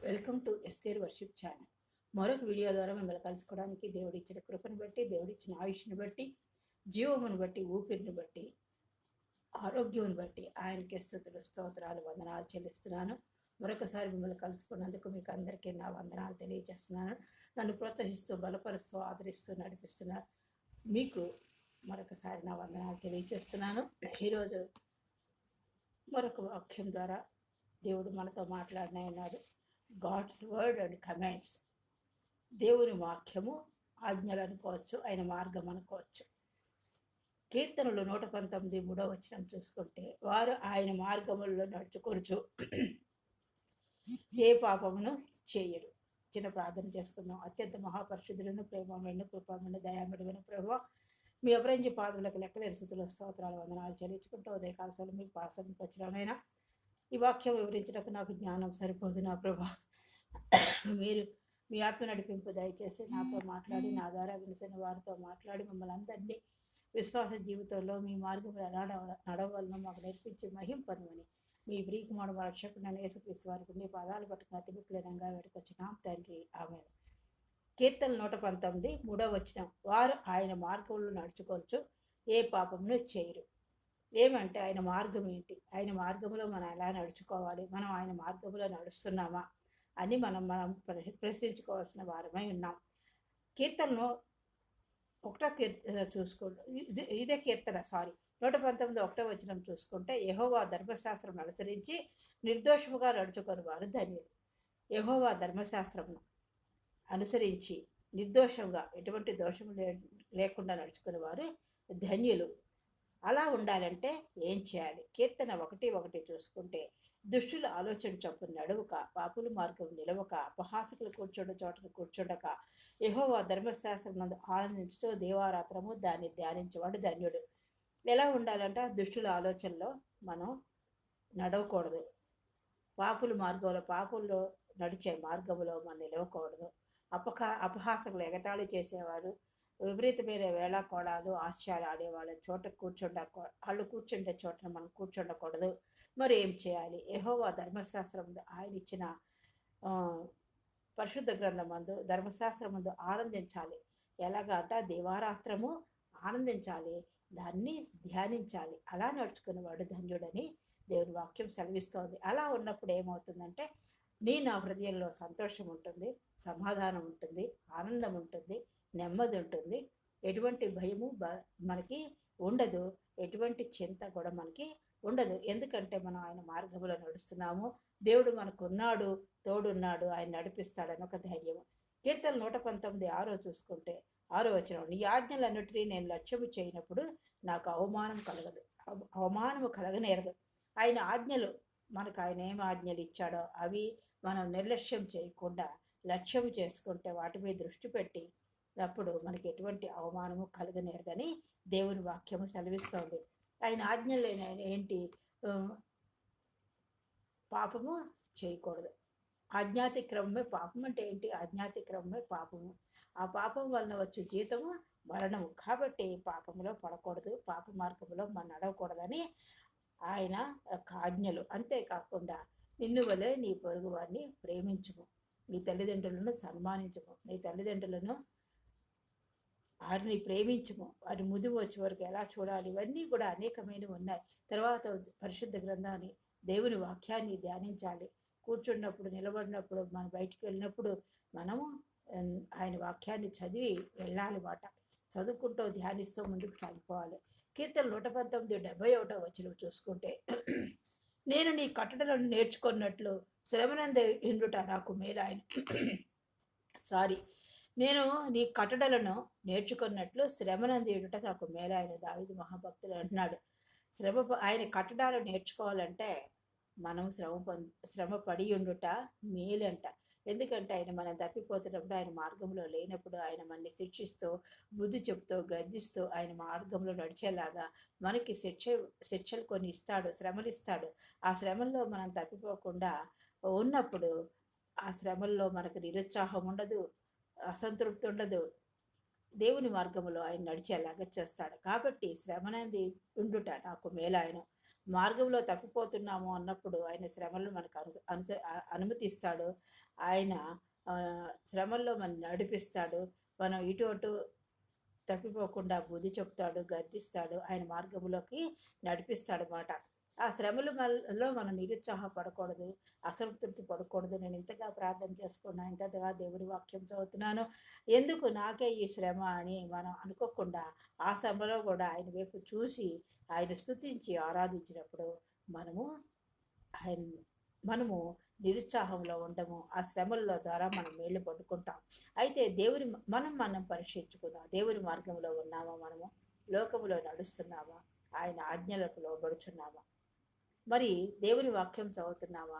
Welcome to Esther worship channel. మరొక video ద్వారా మిమ్మల్ని కలుసుకోవడానికి దేవుడిచ్చిన కృపను బట్టి, దేవుడిచ్చిన ఆయుష్ని బట్టి, జీవమును బట్టి, ఊపిరిని బట్టి, ఆరోగ్యమును బట్టి ఆయనకి స్తుతులు, స్తోత్రాలు, వందనాలు చెల్లిస్తున్నాను. మరొకసారి మిమ్మల్ని కలుసుకున్నందుకు మీకు అందరికీ నా వందనాలు తెలియజేస్తున్నాను. నన్ను ప్రోత్సహిస్తూ, బలపరుస్తూ, ఆదరిస్తూ నడిపిస్తున్నారు మీకు మరొకసారి నా వందనాలు తెలియజేస్తున్నాను. ఈరోజు మరొక వాక్యం ద్వారా దేవుడు మనతో మాట్లాడినాడు. God's word and comments. దేవుని వాక్యము ఆజ్ఞలు అనుకోవచ్చు, ఆయన మార్గం అనుకోవచ్చు. కీర్తనలు 119:3 చూసుకుంటే, వారు ఆయన మార్గములలో నడుచుకొనుచు ఏ పాపమును చేయరు. చిన్న ప్రార్థన చేసుకుందాం. అత్యంత మహాపరిశుద్ధులను, ప్రేమమైన, కృపమైన, దయామయుడైన ప్రభువా, మీ అపరంజి పాదములకు లెక్కలేని స్థితిలో స్తోత్రాలు, వందనాలు చెల్లించుకుంటూ ఉదయకాలశాలు మీకు పాసనకు వచ్చినానైనా ఈ వాక్యం వివరించడానికి నాకు జ్ఞానం సరిపోదు నా ప్రభా. మీరు మీ ఆత్మ నడిపింపు దయచేసి నాతో మాట్లాడి, నా ద్వారా వినుతున్న వారితో మాట్లాడి, మమ్మల్ని అందరినీ విశ్వాస జీవితంలో మీ మార్గంలో ఎలా నడవాలనో మాకు నేర్పించి మహింపనుమని మీ ప్రియకుమారుడు రక్షకుడైన యేసుక్రీస్తు వారికి నీ పాదాలు పట్టుకుని అతిమిక్లీనంగా వేడుకొచ్చినాం తండ్రి, ఆమేన్. కీర్తన 119:3 వారు ఆయన మార్గంలో నడుచుకోవచ్చు, ఏ పాపమును చేయరు. ఏమంటే ఆయన మార్గం ఏంటి, ఆయన మార్గంలో మనం ఎలా నడుచుకోవాలి, మనం ఆయన మార్గంలో నడుస్తున్నామా అని మనం ప్రశ్నించుకోవాల్సిన వారమై ఉన్నాం. కీర్తనను 1వ కీర్తన చూసుకుంటే, ఇదే కీర్తన 119:1 చూసుకుంటే, యెహోవా ధర్మశాస్త్రం అనుసరించి నిర్దోషముగా నడుచుకొని వారు ధన్యులు. యెహోవా ధర్మశాస్త్రమును అనుసరించి నిర్దోషంగా, ఎటువంటి దోషం లేకుండా నడుచుకునే వారు ధన్యులు. అలా ఉండాలంటే ఏం చేయాలి? కీర్తన 1:1 చూసుకుంటే, దుష్టుల ఆలోచన చొప్పున నడువక, పాపుల మార్గం నిలవక, అపహాసకులు కూర్చుండ చోటను కూర్చుండక, యెహోవా ధర్మశాస్త్రం నందు ఆనందించుతూ దేవారాత్రము దాన్ని ధ్యానించేవాడు ధన్యుడు. ఎలా ఉండాలంటే, దుష్టుల ఆలోచనలో మనం నడవకూడదు. పాపుల్లో నడిచే మార్గంలో మనం నిలవకూడదు. అపహాసకులు, ఎగతాళి చేసేవారు, విపరీతమైన వేళాకోళాలు, ఆశయాలు ఆడేవాళ్ళ చోట వాళ్ళు కూర్చుండే చోటను మనం కూర్చుండకూడదు. మరి ఏం చేయాలి? యెహోవా ధర్మశాస్త్రం ఆయన ఇచ్చిన పరిశుద్ధ గ్రంథమందు, ధర్మశాస్త్రమందు ఆనందించాలి. ఎలాగంట, దేవారాత్రము ఆనందించాలి, దాన్ని ధ్యానించాలి. అలా నడుచుకునేవాడు ధన్యుడని దేవుని వాక్యం సెలవిస్తోంది. అలా ఉన్నప్పుడు ఏమవుతుందంటే, నా హృదయంలో సంతోషం ఉంటుంది, సమాధానం ఉంటుంది, ఆనందం ఉంటుంది, నెమ్మది ఉంటుంది. ఎటువంటి భయము మనకి ఉండదు, ఎటువంటి చింత కూడా మనకి ఉండదు. ఎందుకంటే మనం ఆయన మార్గంలో నడుస్తున్నాము, దేవుడు మనకున్నాడు, తోడున్నాడు, ఆయన నడిపిస్తాడని ఒక ధైర్యము. కీర్తన 119:6 చూసుకుంటే, 6వ నీ ఆజ్ఞలన్నిటినీ నేను లక్ష్యము చేయనప్పుడు నాకు అవమానము కలగనేరదు. ఆయన ఆజ్ఞలు, మనకు ఆయన ఏం ఆజ్ఞలు ఇచ్చాడో అవి మనం నిర్లక్ష్యం చేయకుండా లక్ష్యం చేసుకుంటే, వాటి మీద దృష్టి పెట్టి అప్పుడు మనకి ఎటువంటి అవమానము కలగనేరదని దేవుని వాక్యము సెలవిస్తోంది. ఆయన ఆజ్ఞలు ఏంటి? పాపము చేయకూడదు. ఆజ్ఞాతిక్రమమే పాపం. అంటే ఏంటి? ఆజ్ఞాతిక్రమమే పాపము. ఆ పాపం వలన వచ్చే జీతము మరణము. కాబట్టి పాపములో పడకూడదు, పాప మార్గంలో మనం నడవకూడదని ఆయన ఆజ్ఞలు. అంతేకాకుండా, నిన్ను వలె నీ పొరుగు వారిని ప్రేమించుము, నీ తల్లిదండ్రులను సన్మానించుము, నీ తల్లిదండ్రులను వారిని ప్రేమించము, వారి ముదువు వచ్చే వరకు ఎలా చూడాలి, ఇవన్నీ కూడా అనేకమైనవి ఉన్నాయి. తర్వాత పరిశుద్ధ గ్రంథాన్ని, దేవుని వాక్యాన్ని ధ్యానించాలి. కూర్చున్నప్పుడు, నిలబడినప్పుడు, మనం బయటికి వెళ్ళినప్పుడు మనము ఆయన వాక్యాన్ని చదివి వెళ్ళాలి. చదువుకుంటూ ధ్యానిస్తూ ముందుకు సాగిపోవాలి. కీర్తన 119:71 చూసుకుంటే, నేను నీ కట్టడలను నేర్చుకున్నట్లు శ్రమనందు ఇండుట నాకు మేలాయన. నేను నీ కట్టడలను నేర్చుకున్నట్లు శ్రమనందు ఇండుట నాకు మేలాయన. దావీదు మహాభక్తుడు అంటున్నాడు. ఆయన కట్టడాలు నేర్చుకోవాలంటే మనం శ్రమ పడి ఉండుట మేలంట. ఎందుకంటే ఆయన మనం తప్పిపోతున్నప్పుడు, ఆయన మార్గంలో లేనప్పుడు, ఆయన మనల్ని శిక్షిస్తూ, బుద్ధి చెప్తూ, గద్దిస్తూ ఆయన మార్గంలో నడిచేలాగా మనకి శిక్షలు కొన్ని ఇస్తాడు, శ్రమలు ఇస్తాడు. ఆ శ్రమల్లో మనం తప్పిపోకుండా ఉన్నప్పుడు, ఆ శ్రమల్లో మనకు నిరుత్సాహం ఉండదు, అసంతృప్తి ఉండదు. దేవుని మార్గంలో ఆయన నడిచేలాగా చేస్తాడు. కాబట్టి శ్రమనంది ఉండుట నాకు మేలాయన. మార్గంలో తప్పిపోతున్నాము అన్నప్పుడు ఆయన శ్రమలను మనకు అనుమతిస్తాడు. ఆయన శ్రమల్లో మనం నడిపిస్తాడు. మనం ఇటు అటు తప్పిపోకుండా బుద్ధి చెప్తాడు, గద్దిస్తాడు, ఆయన మార్గంలోకి నడిపిస్తాడనమాట. ఆ శ్రమలలో మనం నిరుత్సాహపడకూడదు, అసంతృప్తి పడకూడదు. నేను ఇంతగా ప్రార్థన చేసుకున్నాను, ఇంతగా దేవుడి వాక్యం చదువుతున్నాను, ఎందుకు నాకే ఈ శ్రమ అని మనం అనుకోకుండా ఆ శ్రమలో కూడా ఆయన వైపు చూసి ఆయన స్తుతించి ఆరాధించినప్పుడు మనము ఆయన మనము నిరుత్సాహంలో ఉండము. ఆ శ్రమల ద్వారా మనం మేళ్ళు పట్టుకుంటాం. అయితే మనం పరీక్షించుకుందాం. దేవుని మార్గంలో ఉన్నామా? మనము లోకములో నడుస్తున్నామా? ఆయన ఆజ్ఞలకు లోబడుచున్నామా? మరి దేవుని వాక్యం చదువుతున్నామా?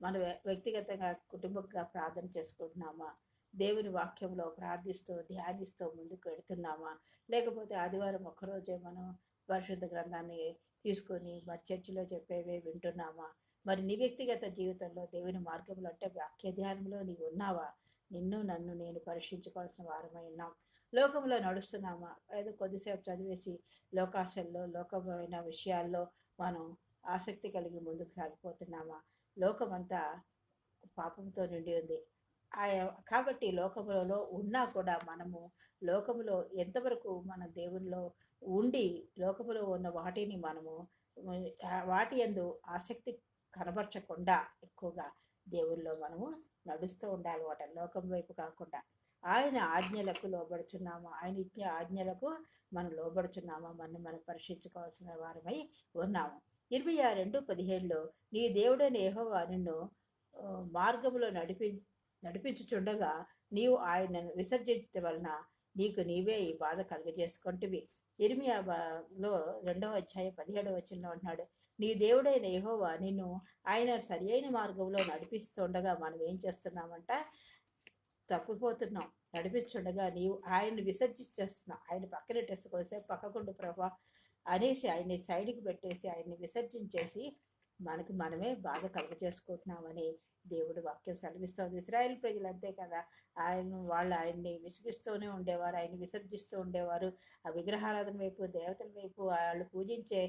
మన వ్యక్తిగతంగా కుటుంబంగా ప్రార్థన చేసుకుంటున్నామా? దేవుని వాక్యంలో ప్రార్థిస్తూ ధ్యానిస్తూ ముందుకు వెళుతున్నామా? లేకపోతే ఆదివారం ఒక్కరోజే మనం పరిశుద్ధ గ్రంథాన్ని తీసుకొని మరి చర్చిలో చెప్పేవే వింటున్నామా? మరి నీ వ్యక్తిగత జీవితంలో దేవుని మార్గంలో అంటే వాక్య ధ్యానంలో నీవు ఉన్నావా? నన్ను నేను పరీక్షించుకోవాల్సిన వారమై ఉన్నాం. లోకంలో నడుస్తున్నామా? ఏదో కొద్దిసేపు చదివేసి లోకాశల్లో లోకమైన విషయాల్లో మనం ఆసక్తి కలిగి ముందుకు సాగిపోతున్నామా? లోకమంతా పాపంతో నిండి ఉంది. కాబట్టి లోకములో ఉన్నా కూడా మనము లోకములో ఎంతవరకు మన దేవునిలో ఉండి లోకములో ఉన్న వాటిని మనము వాటి యందు ఆసక్తి కనబరచకుండా ఎక్కువగా దేవుల్లో మనము నడుస్తూ ఉండాలి. వాటి లోకం వైపు కాకుండా ఆయన ఆజ్ఞలకు లోబడుచున్నామా? ఆయన ఇచ్చే ఆజ్ఞలకు మనం లోబడుచున్నామా? మనం పరీక్షించుకోవాల్సిన వారమై ఉన్నాము. 26:17లో నీ దేవుడైన యెహోవా నిన్ను మార్గములో నడిపించుచుండగా నీవు ఆయనను విసర్జించడం వలన నీకు నీవే ఈ బాధ కలుగజేసుకుంటువి. ఇర్మియాలో 2:17 అంటున్నాడు, నీ దేవుడైన యెహోవా నిన్ను ఆయన సరి అయిన మార్గంలో నడిపిస్తుండగా మనం ఏం చేస్తున్నామంట? తప్పిపోతున్నాం. నడిపించుండగా నీవు ఆయన్ని విసర్జించేస్తున్నావు. ఆయన పక్కనెట్టేసుకోసే పక్కకుండు ప్రభా అనేసి ఆయన్ని సైడ్కి పెట్టేసి ఆయన్ని విసర్జించేసి మనమే బాధ కలుగజేసుకుంటున్నామని దేవుడు వాక్యం సెలవిస్తుంది. ఇశ్రాయేల్ ప్రజలు అంతే కదా, ఆయన్ని విసిగిస్తూనే ఉండేవారు, ఆయన విసర్జిస్తూ ఉండేవారు. ఆ విగ్రహారాధన వైపు, దేవతల వైపు, వాళ్ళు పూజించే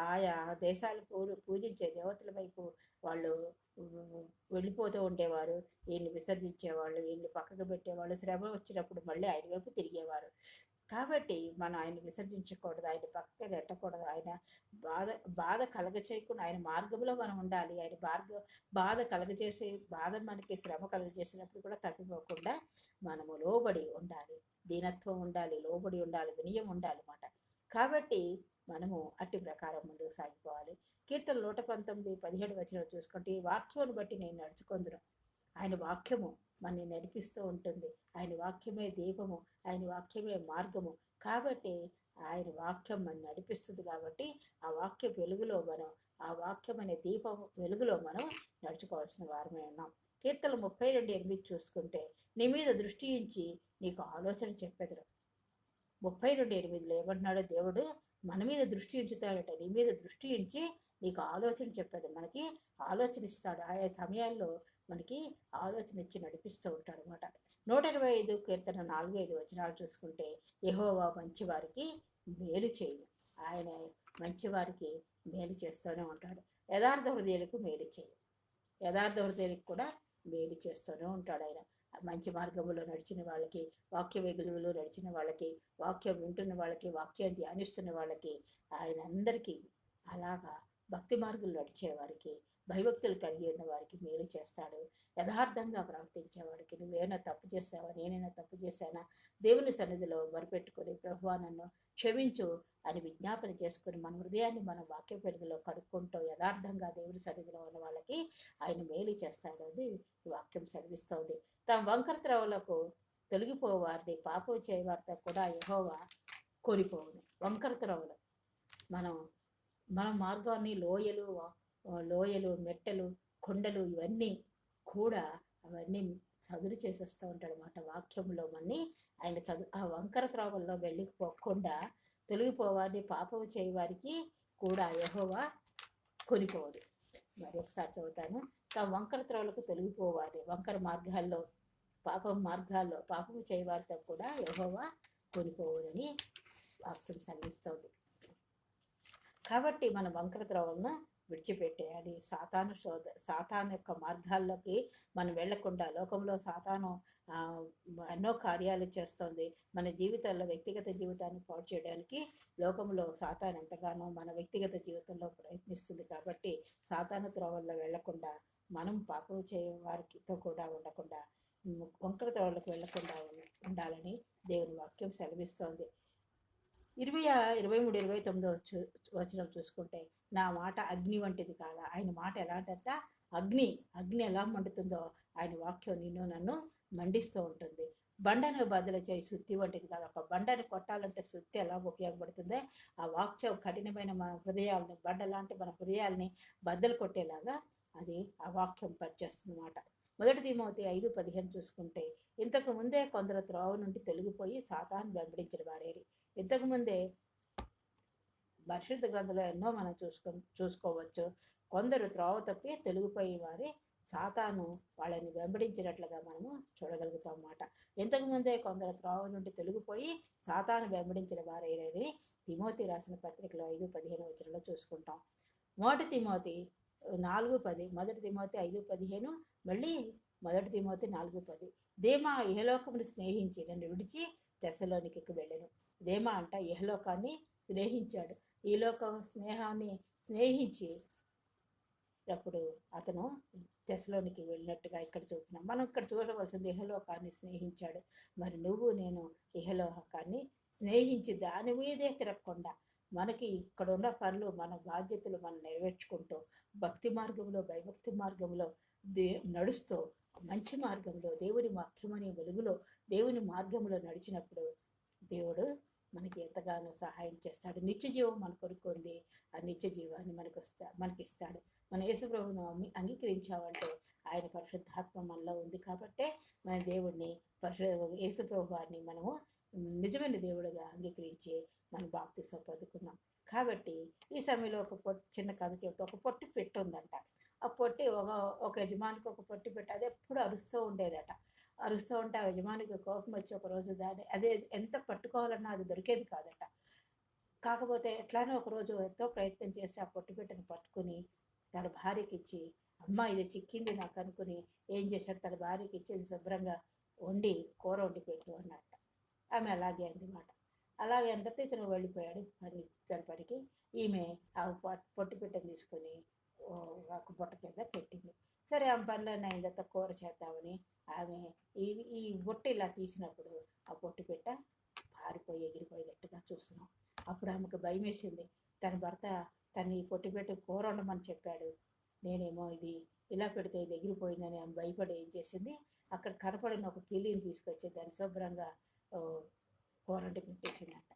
ఆయా దేశాలు పూజించే దేవతల వైపు వాళ్ళు వెళ్ళిపోతూ ఉండేవారు. వీళ్ళు విసర్జించేవాళ్ళు, వీళ్ళు పక్కకు పెట్టేవాళ్ళు. శ్రమ వచ్చినప్పుడు మళ్ళీ ఆయన వైపు తిరిగేవారు. కాబట్టి మనం ఆయన విసర్జించకూడదు, ఆయన పక్కకి నెట్టకూడదు. ఆయన బాధ కలగచేయకుండా ఆయన మార్గంలో మనం ఉండాలి. ఆయన బాధ కలగజేసి మనకి శ్రమ కలగజేసినప్పుడు కూడా తప్పిపోకుండా మనము లోబడి ఉండాలి, దీనత్వం ఉండాలి, లోబడి ఉండాలి, వినయం ఉండాలి అన్నమాట. కాబట్టి మనము అట్టి ప్రకారం ముందుకు సాగిపోవాలి. కీర్తన 119:17 చూసుకుంటే, ఈ వాక్యమును బట్టి నేను నడుచుకొందును. ఆయన వాక్యము మనని నడిపిస్తూ ఉంటుంది. ఆయన వాక్యమే దీపము, ఆయన వాక్యమే మార్గము. కాబట్టి ఆయన వాక్యం మన నడిపిస్తుంది. కాబట్టి ఆ వాక్య వెలుగులో ఆ వాక్యం అనే దీపం వెలుగులో మనం నడుచుకోవాల్సిన వారమే ఉన్నాం. కీర్తన 32:8 చూసుకుంటే, నీ మీద దృష్టి ఉంచి నీకు ఆలోచన చెప్పెదరు. 32:8 ఏమంటున్నాడో దేవుడు మన మీద దృష్టి ఉంచుతాడట. నీ మీద దృష్టి ఉంచి నీకు ఆలోచన చెప్పేది, మనకి ఆలోచన ఇస్తాడు. ఆయా సమయాల్లో మనకి ఆలోచన ఇచ్చి నడిపిస్తూ ఉంటాడు అనమాట. 125 కీర్తన 4-5 చూసుకుంటే, యెహోవా మంచివారికి మేలు చేయు. ఆయన మంచివారికి మేలు చేస్తూనే ఉంటాడు. యథార్థ హృదయాలకు మేలు చేయు. యథార్థ హృదయాలకు కూడా మేలు చేస్తూనే ఉంటాడు ఆయన. మంచి మార్గంలో నడిచిన వాళ్ళకి, వాక్య వెలుగులో నడిచిన వాళ్ళకి, వాక్యం వింటున్న వాళ్ళకి, వాక్యం ధ్యానిస్తున్న వాళ్ళకి, ఆయన అందరికీ అలాగా భక్తి మార్గంలో నడిచేవారికి, భయభక్తులు కలిగి ఉన్న వారికి మేలు చేస్తాడు. యథార్థంగా ప్రవర్తించేవాడికి, నువ్వేమైనా తప్పు చేసావా, నేనైనా తప్పు చేశానా, దేవుని సన్నిధిలో మొరపెట్టుకొని ప్రభువా నన్ను క్షమించు అని విజ్ఞాపన చేసుకుని మన హృదయాన్ని మన వాక్య పెరుగులో కడుక్కుంటూ యథార్థంగా దేవుని సన్నిధిలో ఉన్న వాళ్ళకి ఆయన మేలు చేస్తాడు అని ఈ వాక్యం సెలవిస్తోంది. తమ వంకర త్రవలకు తొలగిపోవారిని, పాపం చేయవారితో కూడా యెహోవా కోరిపోవును. వంకర త్రవలు మన మార్గాన్ని లోయలు, మెట్టలు, కొండలు ఇవన్నీ కూడా అవన్నీ చదురు చేసేస్తూ ఉంటాడు అన్నమాట. వాక్యంలో ఆయన ఆ వంకర త్రోవల్లో వెళ్ళిపోకుండా తొలగిపోవారిని, పాపం చేయవారికి కూడా యెహోవా కొనిపోవడు. మరి ఒకసారి చదువుతాను. తమ వంకర త్రోవలకు తొలగిపోవాలి, వంకర మార్గాల్లో, పాపం చేయవారితో కూడా యెహోవా కొనిపోవడని వాక్యం సెలవిస్తోంది. కాబట్టి మన వంకర త్రోవలను విడిచిపెట్టేయాలి. సాతాను యొక్క మార్గాల్లోకి మనం వెళ్లకుండా, లోకంలో సాతాను ఎన్నో కార్యాలు చేస్తుంది. మన జీవితాల్లో వ్యక్తిగత జీవితాన్ని పాడు చేయడానికి లోకంలో సాతాను ఎంతగానో మన వ్యక్తిగత జీవితంలో ప్రయత్నిస్తుంది. కాబట్టి సాతాను త్రోవల్లో వెళ్లకుండా, మనం పాపం చేయ వారితో కూడా ఉండకుండా, వంకర త్రోవలకు వెళ్లకుండా ఉండాలని దేవుని వాక్యం సెలవిస్తోంది. 23-29 వచనం చూసుకుంటే, నా మాట అగ్ని వంటిది కాదా. ఆయన మాట ఎలాంటిదంటే అగ్ని ఎలా మండుతుందో ఆయన వాక్యం నిన్ను నన్ను మండిస్తూ ఉంటుంది. బండను బద్దలు చేయి సుత్తి వంటిది కాదు. ఒక బండను కొట్టాలంటే సుత్తి ఎలా ఉపయోగపడుతుందో, ఆ వాక్యం కఠినమైన మన హృదయాలని, బండ లాంటి మన హృదయాల్ని బద్దలు కొట్టేలాగా అది ఆ వాక్యం పనిచేస్తుందన్నమాట. 1 తిమోతి 5:15 చూసుకుంటే, ఇంతకు ముందే కొందరు త్రోవ నుండి తొలగిపోయి సాతాను వెంబడించిన వారేరి. ఇంతకుముందే పరిశుద్ధ గ్రంథంలో ఎన్నో మనం చూసుకోవచ్చు. కొందరు త్రోవ తప్పి తొలగిపోయి వారి సాతాను వాళ్ళని వెంబడించినట్లుగా మనము చూడగలుగుతాం అన్నమాట. ఇంతకుముందే కొందరు త్రోవ నుండి తొలగిపోయి సాతాను వెంబడించిన వారేరని తిమోతి రాసిన పత్రికలో 5:15 వచనంలో చూసుకుంటాం. 1 తిమోతి 4:10, 1 తిమోతి 5:15, మళ్ళీ 1 తిమోతి 4:10. దేమా ఇహలోకమును స్నేహించి నన్ను విడిచి తెస్సలోనికెకు వెళ్ళెను. దేమా అంట ఇహలోకాన్ని స్నేహించాడు. ఈ లోకం స్నేహాన్ని స్నేహించి అప్పుడు అతను తెస్సలోనికి వెళ్ళినట్టుగా ఇక్కడ చూస్తున్నాం. మనం ఇక్కడ చూడవలసింది ఇహలోకాన్ని స్నేహించాడు. మరి నువ్వు నేను ఇహలోకాన్ని స్నేహించి దాని మీదే తిరగకుండా మనకి ఇక్కడ ఉన్న పనులు, మన బాధ్యతలు మనం నెరవేర్చుకుంటూ భక్తి మార్గంలో, భయభక్తి మార్గంలో నడుస్తూ మంచి మార్గంలో, దేవుని వాక్యమనే వెలుగులో దేవుని మార్గంలో నడిచినప్పుడు దేవుడు మనకి ఎంతగానో సహాయం చేస్తాడు. నిత్య జీవం మన కొరకు ఉంది. ఆ నిత్య జీవాన్ని మనకిస్తాడు. మన యేసుప్రభువును అంగీకరించామంటే ఆయన పరిశుద్ధాత్మ మనలో ఉంది కాబట్టే మన దేవుడిని యేసుప్రభు వారిని మనము నిజమైన దేవుడిగా అంగీకరించి మన బాప్తిసం పొందుకున్నాం. కాబట్టి ఈ సమయంలో చిన్న కథ చెబుతూ, ఒక పొట్టి పెట్టి ఉందంట. ఆ పొట్టి ఒక యజమానికి ఒక పొట్టి పెట్టి అది ఎప్పుడు అరుస్తూ ఉండేదట. అరుస్తూ ఉంటే ఆ యజమానికి కోపం వచ్చి ఒకరోజు దాన్ని అదే ఎంత పట్టుకోవాలన్నా అది దొరికేది కాదట. కాకపోతే ఎట్లానో ఒకరోజు ఎంతో ప్రయత్నం చేసి ఆ పొట్టి పెట్టిని పట్టుకుని తన భార్యకి ఇచ్చి, అమ్మ ఇది చిక్కింది నాకు అనుకుని ఏం చేశాడు, తన భార్యకి ఇచ్చేది శుభ్రంగా వండి కూర వండి పెట్టు అన్నట్ట. ఆమె అలాగే అన్నమాట. అలాగే అందరితో ఇతను వెళ్ళిపోయాడు తన పనికి. ఈమె ఆ పొట్టి పెట్టని తీసుకొని ఒక బుట్ట కింద పెట్టింది. సరే ఆమె పనులన్నీ అయిన తర్వాత కూర చేద్దామని ఆమె ఈ బుట్ట ఇలా తీసినప్పుడు ఆ పొట్టి పెట్ట పారిపోయి ఎగిరిపోయినట్టుగా చూస్తున్నాం. అప్పుడు ఆమెకు భయం వేసింది. తన భర్త తను ఈ పొట్టి పెట్టి కూర వండమని చెప్పాడు, నేనేమో ఇది ఇలా పెడితే ఇది ఎగిరిపోయిందని ఆమె భయపడి ఏం చేసింది, అక్కడ కనపడిన ఒక పిల్లిని తీసుకొచ్చి దాన్ని శుభ్రంగా కూరండి పెట్టేసిందంట.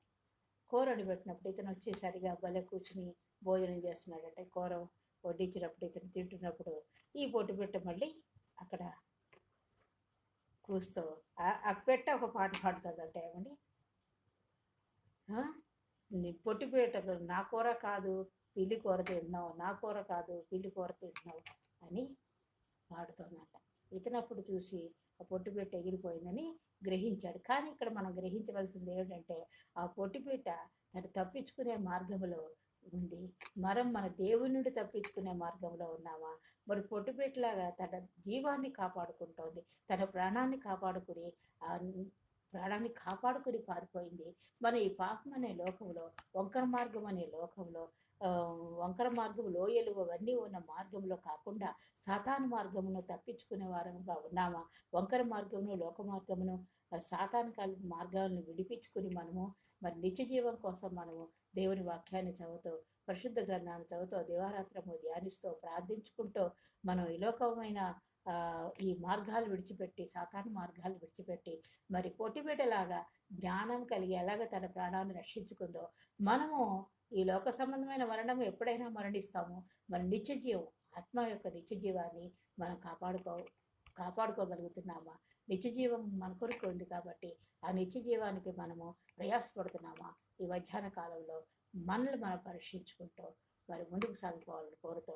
కూరండి పెట్టినప్పుడు ఇతను వచ్చి సరిగా భలే కూర్చుని భోజనం చేస్తున్నాడంటే, కూర వడ్డించినప్పుడు ఇతను తింటున్నప్పుడు ఈ పొట్టి పెట్ట మళ్ళీ అక్కడ కూస్తూ ఆ పెట్ట ఒక పాట పాడుతుందంటే, ఏమండి పొట్టి పెట్ట నా కూర కాదు పిల్లి కూర తింటున్నావు, నా కూర కాదు పిల్లి కూర తింటున్నావు అని పాడుతోందంట. ఇతనప్పుడు చూసి ఆ పొట్టిపీట ఎగిరిపోయిందని గ్రహించాడు. కానీ ఇక్కడ మనం గ్రహించవలసింది ఏమిటంటే, ఆ పొట్టిపీట తను తప్పించుకునే మార్గంలో ఉంది. మన దేవుని నుండి తప్పించుకునే మార్గంలో ఉన్నామా? మరి పొట్టిపీటలాగా తన జీవాన్ని కాపాడుకుంటోంది, తన ప్రాణాన్ని కాపాడుకుని పారిపోయింది. మన ఈ పాపం అనే లోకంలో, వంకర మార్గం అనే లోకంలో, వంకర మార్గం, లోయలు అవన్నీ ఉన్న మార్గంలో కాకుండా సాతాను మార్గమును తప్పించుకునే వారంగా ఉన్నామా? వంకర మార్గమును, లోక మార్గమును, సాతాను మార్గాలను విడిపించుకుని మనము మరి నిత్య జీవం కోసం మనము దేవుని వాక్యాన్ని చదువుతూ, పరిశుద్ధ గ్రంథాన్ని చదువుతూ, దివారాత్రము ధ్యానిస్తూ, ప్రార్థించుకుంటూ మనం ఈ లోకమైన ఈ మార్గాలు విడిచిపెట్టి, సాతాను మార్గాలు విడిచిపెట్టి మరి పొట్టిబిడ్డలాగా జ్ఞానం కలిగి ఎలాగ తన ప్రాణాన్ని రక్షించుకుందో, మనము ఈ లోక సంబంధమైన మరణం ఎప్పుడైనా మరణిస్తాము. మన నిత్య జీవం, ఆత్మ యొక్క నిత్య జీవాన్ని మనం కాపాడుకోగలుగుతున్నామా? నిత్య జీవం మన కొరకు ఉంది కాబట్టి ఆ నిత్య జీవానికి మనము ప్రయాసపడుతున్నామా? ఈ మధ్యాహ్న కాలంలో మనల్ని మనం పరీక్షించుకుంటూ మరి ముందుకు సాగిపోవాలని కోరుతూ,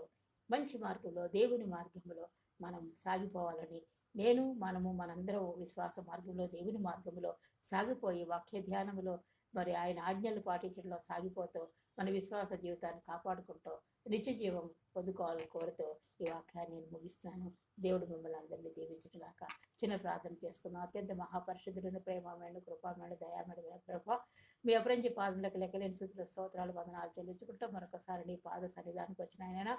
మంచి మార్గంలో, దేవుని మార్గంలో మనం సాగిపోవాలని మనందరం విశ్వాస మార్గంలో, దేవుని మార్గంలో సాగిపోయి వాక్య ధ్యానంలో మరి ఆయన ఆజ్ఞలు పాటించడంలో సాగిపోతూ మన విశ్వాస జీవితాన్ని కాపాడుకుంటూ నిత్య జీవం పొందుకోవాలని కోరుతూ ఈ వాక్యాన్ని నేను ముగిస్తాను. దేవుడు మిమ్మల్ని అందరినీ దీవించుగాక. చిన్న ప్రార్థన చేసుకున్నాం. అత్యంత మహాపరిశుద్ధుడైన ప్రేమమైన కృపామైన దయామేడమైన ప్రభా, మీ అపరంజి పాదములకు లెక్కలేని స్థుతులు స్తోత్రాలు వందనాలు చెల్లించుకుంటూ మరొకసారి నీ పాద సన్నిధానికి వచ్చిన ఆయన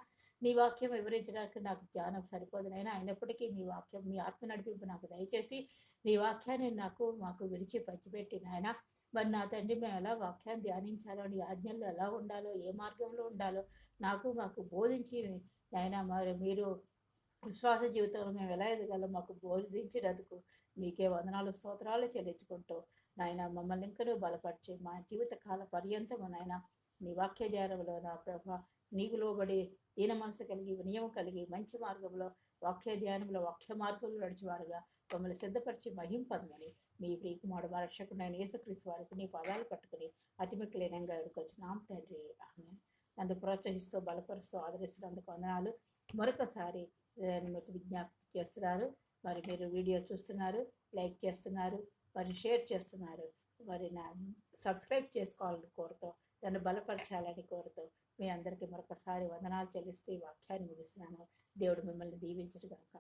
నీ వాక్యం వివరించడానికి నాకు జ్ఞానం సరిపోదునైనా, అయినప్పటికీ మీ వాక్యం మీ ఆత్మ నడిపింపు నాకు దయచేసి నీ వాక్యాన్ని మాకు విడిచి పంచిపెట్టి నాయన, మరి నా తండ్రి మేము ఎలా వాక్యాన్ని ధ్యానించాలో, నీ ఆజ్ఞల్లో ఎలా ఉండాలో, ఏ మార్గంలో ఉండాలో మాకు బోధించి నాయన, మరి మీరు విశ్వాస జీవితంలో మేము ఎలా ఎదగాలో మాకు బోధించినందుకు మీకే వందనాలు స్తోత్రాలు చెల్లించుకుంటూ నాయన మమ్మల్ని ఇంకనూ బలపరిచి మా జీవితకాల పర్యంతము నాయన నీ వాక్య ధ్యానంలో నా ప్రభ నీకు లోబడి దీన మనసు కలిగి వినయం కలిగి మంచి మార్గంలో వాక్య ధ్యానంలో వాక్య మార్గంలో నడిచేవారుగా మమ్మల్ని సిద్ధపరిచి మహింపదమని మీ ప్రియకుమారుడు మా రక్షకుడైన యేసుక్రీస్తు వారికి నీ పాదాలు పట్టుకుని అతిమిక్కిలేనంగా ఎడుకొచ్చినాం తండ్రి. ఆమేన్. నన్ను ప్రోత్సహిస్తూ బలపరుస్తూ ఆదరిస్తున్నందుకు వందనాలు. మరొకసారి మీకు విజ్ఞప్తి చేస్తున్నారు. మరి మీరు వీడియో చూస్తున్నారు, లైక్ చేస్తున్నారు, మరి షేర్ చేస్తున్నారు, మరి నా సబ్స్క్రైబ్ చేసుకోవాలని కోరుతూ నన్ను బలపరచాలని కోరుతూ మీ అందరికీ మరొకసారి వందనాలు చెల్లిస్తూ ఈ వాక్యాన్ని ముగిస్తున్నాను. దేవుడు మిమ్మల్ని దీవించుగాక.